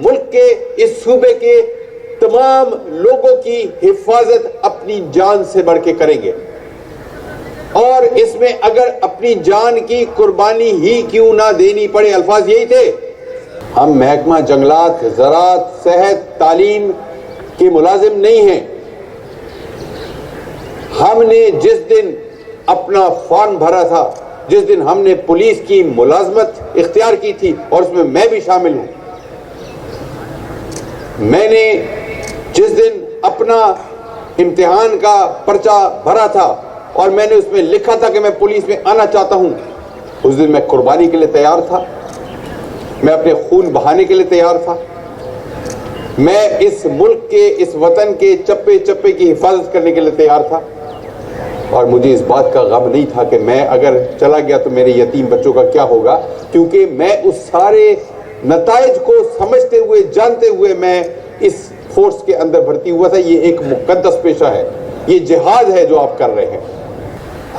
ملک کے اس صوبے کے تمام لوگوں کی حفاظت اپنی جان سے بڑھ کے کریں گے، اور اس میں اگر اپنی جان کی قربانی ہی کیوں نہ دینی پڑے، الفاظ یہی تھے۔ ہم محکمہ جنگلات، زراعت، صحت، تعلیم کے ملازم نہیں ہیں۔ ہم نے جس دن اپنا فارم بھرا تھا، جس دن ہم نے پولیس کی ملازمت اختیار کی تھی، اور اس میں بھی شامل ہوں، میں نے جس دن اپنا امتحان کا پرچہ بھرا تھا اور میں نے اس میں لکھا تھا کہ میں پولیس میں آنا چاہتا ہوں، اس دن میں قربانی کے لیے تیار تھا، میں اپنے خون بہانے کے لیے تیار تھا، میں اس ملک کے، اس وطن کے چپے چپے کی حفاظت کرنے کے لیے تیار تھا، اور مجھے اس بات کا غم نہیں تھا کہ میں اگر چلا گیا تو میرے یتیم بچوں کا کیا ہوگا، کیونکہ میں اس سارے نتائج کو سمجھتے ہوئے، جانتے ہوئے میں اس فورس کے اندر بھرتی ہوا تھا۔ یہ ایک مقدس پیشہ ہے، یہ جہاد ہے جو آپ کر رہے ہیں۔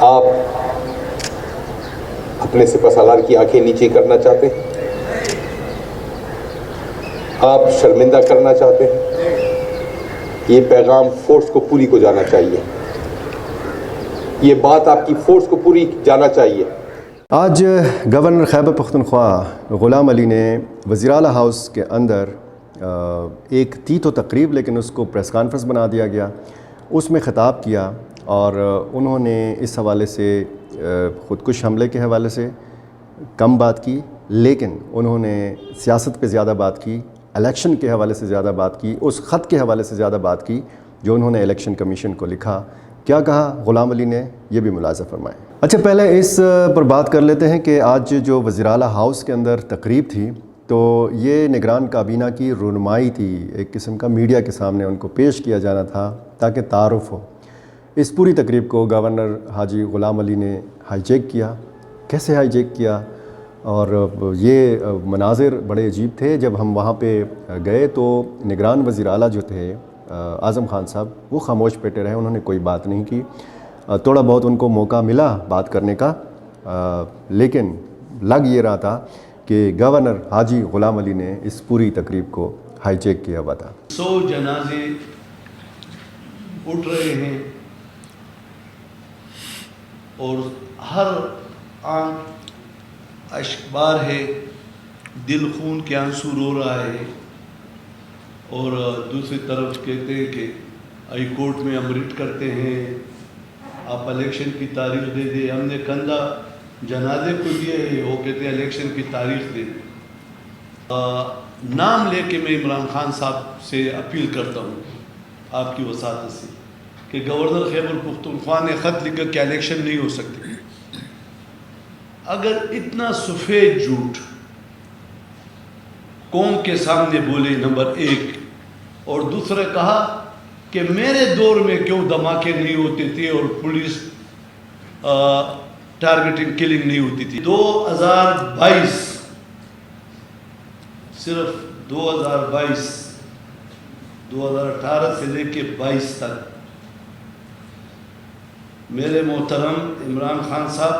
آپ اپنے سپہ سالار کی آنکھیں نیچے کرنا چاہتے ہیں، آپ شرمندہ کرنا چاہتے ہیں، یہ پیغام فورس کو پوری کو جانا چاہیے، یہ بات آپ کی فورس کو پوری جانا چاہیے۔ آج گورنر خیبر پختونخوا غلام علی نے وزیر اعلیٰ ہاؤس کے اندر ایک تھی تو تقریب، لیکن اس کو پریس کانفرنس بنا دیا گیا، اس میں خطاب کیا، اور انہوں نے اس حوالے سے خودکش حملے کے حوالے سے کم بات کی، لیکن انہوں نے سیاست پہ زیادہ بات کی، الیکشن کے حوالے سے زیادہ بات کی، اس خط کے حوالے سے زیادہ بات کی جو انہوں نے الیکشن کمیشن کو لکھا۔ کیا کہا غلام علی نے، یہ بھی ملاحظہ فرمائیں۔ اچھا، پہلے اس پر بات کر لیتے ہیں کہ آج جو وزیر اعلیٰ ہاؤس کے اندر تقریب تھی، تو یہ نگران کابینہ کی رونمائی تھی، ایک قسم کا میڈیا کے سامنے ان کو پیش کیا جانا تھا تاکہ تعارف ہو۔ اس پوری تقریب کو گورنر حاجی غلام علی نے ہائی جیک کیا۔ کیسے ہائی جیک کیا؟ اور یہ مناظر بڑے عجیب تھے۔ جب ہم وہاں پہ گئے تو نگران وزیر اعلیٰ جو تھے اعظم خان صاحب، وہ خاموش بیٹھے رہے، انہوں نے کوئی بات نہیں کی۔ تھوڑا بہت ان کو موقع ملا بات کرنے کا، لیکن لگ یہ رہا تھا کہ گورنر حاجی غلام علی نے اس پوری تقریب کو ہائی جیک کیا ہوا تھا۔ 100 جنازے اٹھ رہے ہیں اور ہر آنکھ اشکبار ہے، دل خون کے آنسو رو رہا ہے، اور دوسری طرف کہتے ہیں کہ ہائی کورٹ میں ہم ریٹ کرتے ہیں، آپ الیکشن کی تاریخ دے دیں۔ ہم نے کندھا جنازے کو دیے ہے، وہ کہتے ہیں الیکشن کی تاریخ دے دیں۔ نام لے کے میں عمران خان صاحب سے اپیل کرتا ہوں آپ کی وساطت سے کہ گورنر خیبر پختونخوا نے خط لکھا کہ الیکشن نہیں ہو سکتی۔ اگر اتنا سفید جھوٹ قوم کے سامنے بولے، نمبر 1، اور دوسرے کہا کہ میرے دور میں کیوں دھماکے نہیں ہوتے تھے اور پولیس ٹارگیٹنگ کلنگ نہیں ہوتی تھی۔ 2022، صرف 2018 سے لے کے 22 تک میرے محترم عمران خان صاحب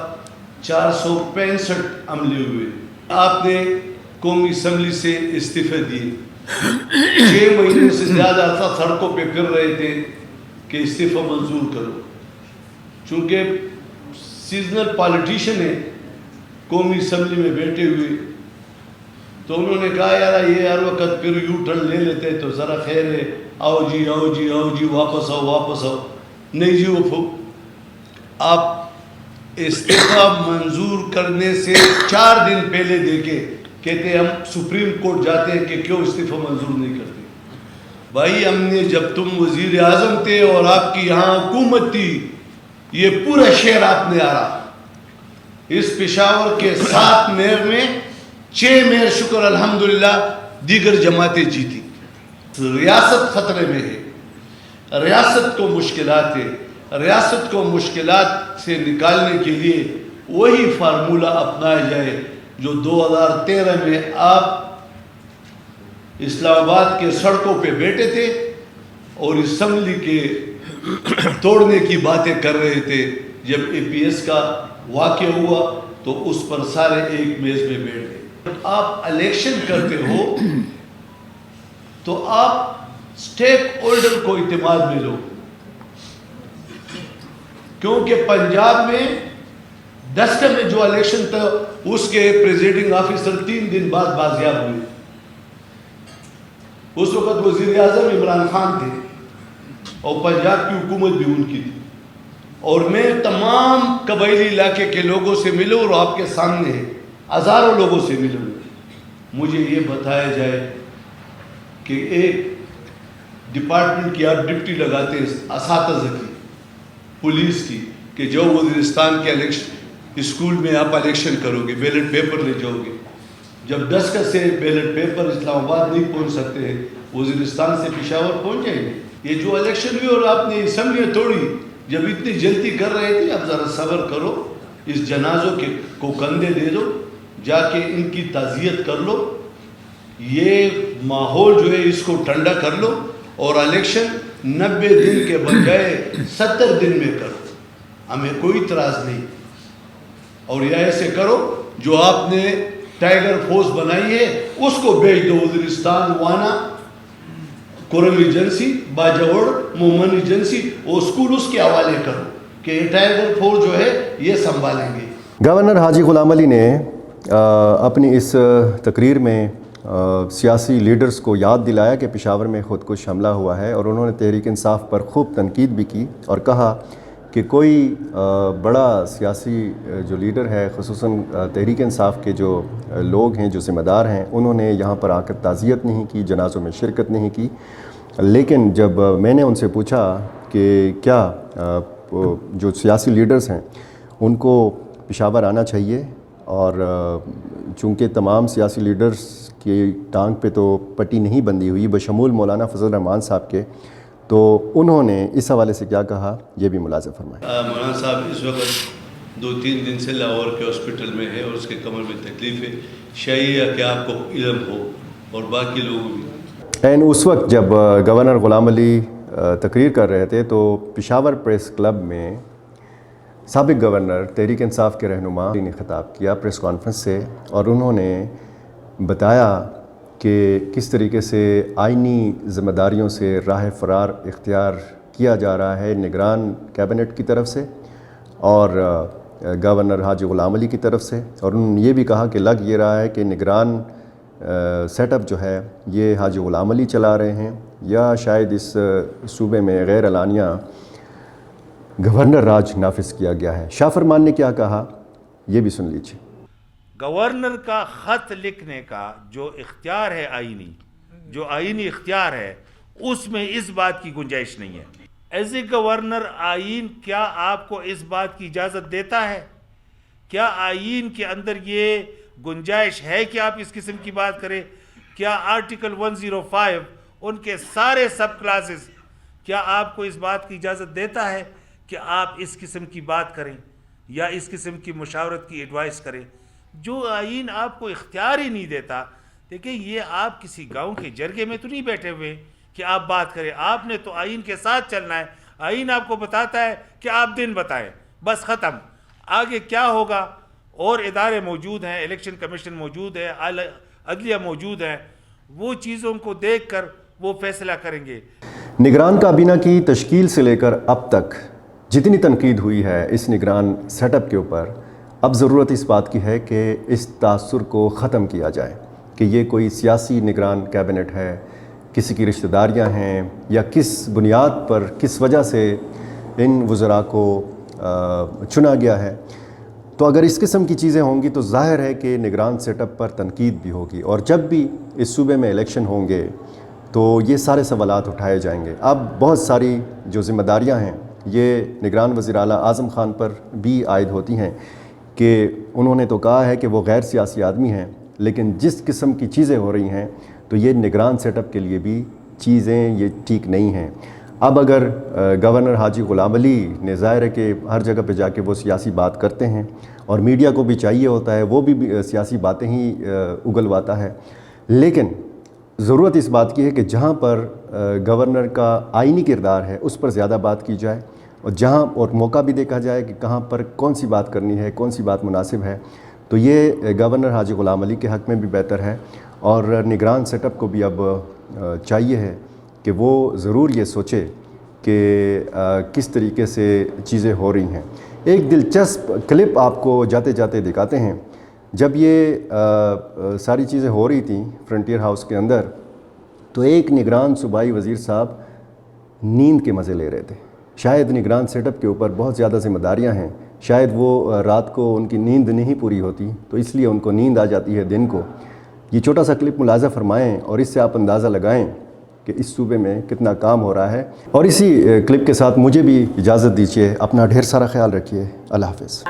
465 عملے ہوئے۔ آپ نے قومی اسمبلی سے استعفے دیے، 6 مہینے سے زیادہ عرصہ سڑکوں پہ پھر رہے تھے کہ استعفیٰ منظور کرو۔ چونکہ سیزنل پالیٹیشن ہے قومی اسمبلی میں بیٹھے ہوئے، تو انہوں نے کہا یار یہ ہر وقت پھر یو ٹرن لے لیتے تو ذرا خیر ہے، آؤ جی آؤ جی آؤ جی، واپس آؤ واپس آؤ۔ نہیں جی، وہ آپ استعفیٰ منظور کرنے سے 4 دن پہلے دیکھے، کہتے ہم سپریم کورٹ جاتے ہیں کہ کیوں استعفیٰ منظور نہیں کرتے۔ بھائی ہم نے، جب تم وزیر اعظم تھے اور آپ کی یہاں حکومت تھی، یہ پورا شہر آپ نے آرا، اس پشاور کے 7 میئر میں 6 میئر شکر الحمدللہ دیگر جماعتیں جیتی۔ ریاست خطرے میں ہے، ریاست کو مشکلات ہے، ریاست کو مشکلات سے نکالنے کے لیے وہی فارمولہ اپنایا جائے جو 2013 میں آپ اسلام آباد کے سڑکوں پہ بیٹھے تھے اور اسمبلی کے توڑنے کی باتیں کر رہے تھے۔ جب اے پی ایس کا واقعہ ہوا تو اس پر سارے ایک میز میں بیٹھ گئے۔ آپ الیکشن کرتے ہو تو آپ اسٹیک ہولڈر کو اعتماد میں لو، کیونکہ پنجاب میں 10 میں جو الیکشن تھا اس کے پریزیڈنگ آفیسر 3 دن بعد بازیاب ہوئے. اس وقت وزیر اعظم عمران خان تھے اور پنجاب کی حکومت بھی ان کی تھی. اور میں تمام قبائلی علاقے کے لوگوں سے ملوں اور آپ کے سامنے ہزاروں لوگوں سے ملوں. مجھے یہ بتایا جائے کہ ایک ڈپارٹمنٹ کی آپ ڈپٹی لگاتے ہیں اساتذہ کی، پولیس کی، کہ جو وزیرستان کے الیکشن اسکول میں آپ الیکشن کرو گے، بیلٹ پیپر لے جاؤ گے. جب 10 سے بیلٹ پیپر اسلام آباد نہیں پہنچ سکتے ہیں، وزیرستان سے پشاور پہنچ جائیں گے. یہ جو الیکشن ہوئی اور آپ نے اسمبلیاں توڑی، جب اتنی جلدی کر رہے تھے، اب ذرا صبر کرو، اس جنازوں کو کندھے دے دو، جا کے ان کی تعزیت کر لو، یہ ماحول جو ہے اس کو ٹھنڈا کر لو، اور الیکشن 90 دن کے بجائے 70 دن میں کرو. ہمیں کوئی اعتراض نہیں. اور یہ ایسے کرو جو آپ نے ٹائیگر فورس بنائی ہے اس کو بھیج دو وزیرستان، وانا، کورم ایجنسی، باجوڑ، مومن ایجنسی، وہ اسکول اس کے حوالے کرو کہ یہ ٹائیگر فورس جو ہے یہ سنبھالیں گے. گورنر حاجی غلام علی نے اپنی اس تقریر میں سیاسی لیڈرز کو یاد دلایا کہ پشاور میں خودکش حملہ ہوا ہے، اور انہوں نے تحریک انصاف پر خوب تنقید بھی کی اور کہا کہ کوئی بڑا سیاسی جو لیڈر ہے، خصوصاً تحریک انصاف کے جو لوگ ہیں، جو ذمہ دار ہیں، انہوں نے یہاں پر آ کر تعزیت نہیں کی، جنازوں میں شرکت نہیں کی. لیکن جب میں نے ان سے پوچھا کہ کیا جو سیاسی لیڈرز ہیں ان کو پشاور آنا چاہیے، اور چونکہ تمام سیاسی لیڈرز کی ٹانگ پہ تو پٹی نہیں بندھی ہوئی، بشمول مولانا فضل الرحمان صاحب کے، تو انہوں نے اس حوالے سے کیا کہا یہ بھی ملاحظہ فرمائیں. مولانا صاحب اس وقت 2-3 دن سے لاہور کے ہاسپٹل میں ہے اور اس کے کمر میں تکلیف ہے. شاید کہ آپ کو علم ہو اور باقی لوگوں بھی. این اس وقت جب گورنر غلام علی تقریر کر رہے تھے تو پشاور پریس کلب میں سابق گورنر تحریک انصاف کے رہنما نے خطاب کیا پریس کانفرنس سے، اور انہوں نے بتایا کہ کس طریقے سے آئینی ذمہ داریوں سے راہ فرار اختیار کیا جا رہا ہے نگران کیبنٹ کی طرف سے اور گورنر حاجی غلام علی کی طرف سے. اور انہوں نے یہ بھی کہا کہ لگ یہ رہا ہے کہ نگران سیٹ اپ جو ہے یہ حاجی غلام علی چلا رہے ہیں، یا شاید اس صوبے میں غیر اعلانیہ گورنر راج نافذ کیا گیا ہے. شاہ فرمان نے کیا کہا یہ بھی سن لیجیے. گورنر کا خط لکھنے کا جو اختیار ہے آئینی، جو آئینی اختیار ہے، اس میں اس بات کی گنجائش نہیں ہے. ایز اے گورنر آئین کیا آپ کو اس بات کی اجازت دیتا ہے؟ کیا آئین کے اندر یہ گنجائش ہے کہ آپ اس قسم کی بات کریں؟ کیا آرٹیکل 105 ان کے سارے سب کلاسز کیا آپ کو اس بات کی اجازت دیتا ہے کہ آپ اس قسم کی بات کریں یا اس قسم کی مشاورت کی ایڈوائس کریں؟ جو آئین آپ کو اختیار ہی نہیں دیتا. دیکھیں یہ آپ کسی گاؤں کے جرگے میں تو نہیں بیٹھے ہوئے کہ آپ بات کریں. آپ نے تو آئین کے ساتھ چلنا ہے. آئین آپ کو بتاتا ہے کہ آپ دن بتائیں، بس ختم. آگے کیا ہوگا؟ اور ادارے موجود ہیں، الیکشن کمیشن موجود ہے، عدلیہ موجود ہے، وہ چیزوں کو دیکھ کر وہ فیصلہ کریں گے. نگران کابینہ کی تشکیل سے لے کر اب تک جتنی تنقید ہوئی ہے اس نگران سیٹ اپ کے اوپر، اب ضرورت اس بات کی ہے کہ اس تاثر کو ختم کیا جائے کہ یہ کوئی سیاسی نگران کیبنٹ ہے، کسی کی رشتہ داریاں ہیں، یا کس بنیاد پر کس وجہ سے ان وزراء کو چنا گیا ہے. تو اگر اس قسم کی چیزیں ہوں گی تو ظاہر ہے کہ نگران سیٹ اپ پر تنقید بھی ہوگی، اور جب بھی اس صوبے میں الیکشن ہوں گے تو یہ سارے سوالات اٹھائے جائیں گے. اب بہت ساری جو ذمہ داریاں ہیں یہ نگران وزیر اعلیٰ اعظم خان پر بھی عائد ہوتی ہیں کہ انہوں نے تو کہا ہے کہ وہ غیر سیاسی آدمی ہیں، لیکن جس قسم کی چیزیں ہو رہی ہیں تو یہ نگران سیٹ اپ کے لیے بھی چیزیں یہ ٹھیک نہیں ہیں. اب اگر گورنر حاجی غلام علی نے ظاہر ہے کہ ہر جگہ پہ جا کے وہ سیاسی بات کرتے ہیں، اور میڈیا کو بھی چاہیے ہوتا ہے وہ بھی سیاسی باتیں ہی اگلواتا ہے، لیکن ضرورت اس بات کی ہے کہ جہاں پر گورنر کا آئینی کردار ہے اس پر زیادہ بات کی جائے، اور جہاں اور موقع بھی دیکھا جائے کہ کہاں پر کون سی بات کرنی ہے، کون سی بات مناسب ہے. تو یہ گورنر حاجی غلام علی کے حق میں بھی بہتر ہے، اور نگران سیٹ اپ کو بھی اب چاہیے ہے کہ وہ ضرور یہ سوچے کہ کس طریقے سے چیزیں ہو رہی ہیں۔ ایک دلچسپ کلپ آپ کو جاتے جاتے دکھاتے ہیں۔ جب یہ ساری چیزیں ہو رہی تھیں فرنٹیئر ہاؤس کے اندر، تو ایک نگران صوبائی وزیر صاحب نیند کے مزے لے رہے تھے۔ شاید نگران سیٹ اپ کے اوپر بہت زیادہ ذمہ داریاں ہیں، شاید وہ رات کو ان کی نیند نہیں پوری ہوتی، تو اس لیے ان کو نیند آ جاتی ہے دن کو۔ یہ چھوٹا سا کلپ ملاحظہ فرمائیں اور اس سے آپ اندازہ لگائیں کہ اس صوبے میں کتنا کام ہو رہا ہے۔ اور اسی کلپ کے ساتھ مجھے بھی اجازت دیجیے، اپنا ڈھیر سارا خیال رکھیے۔ اللہ حافظ۔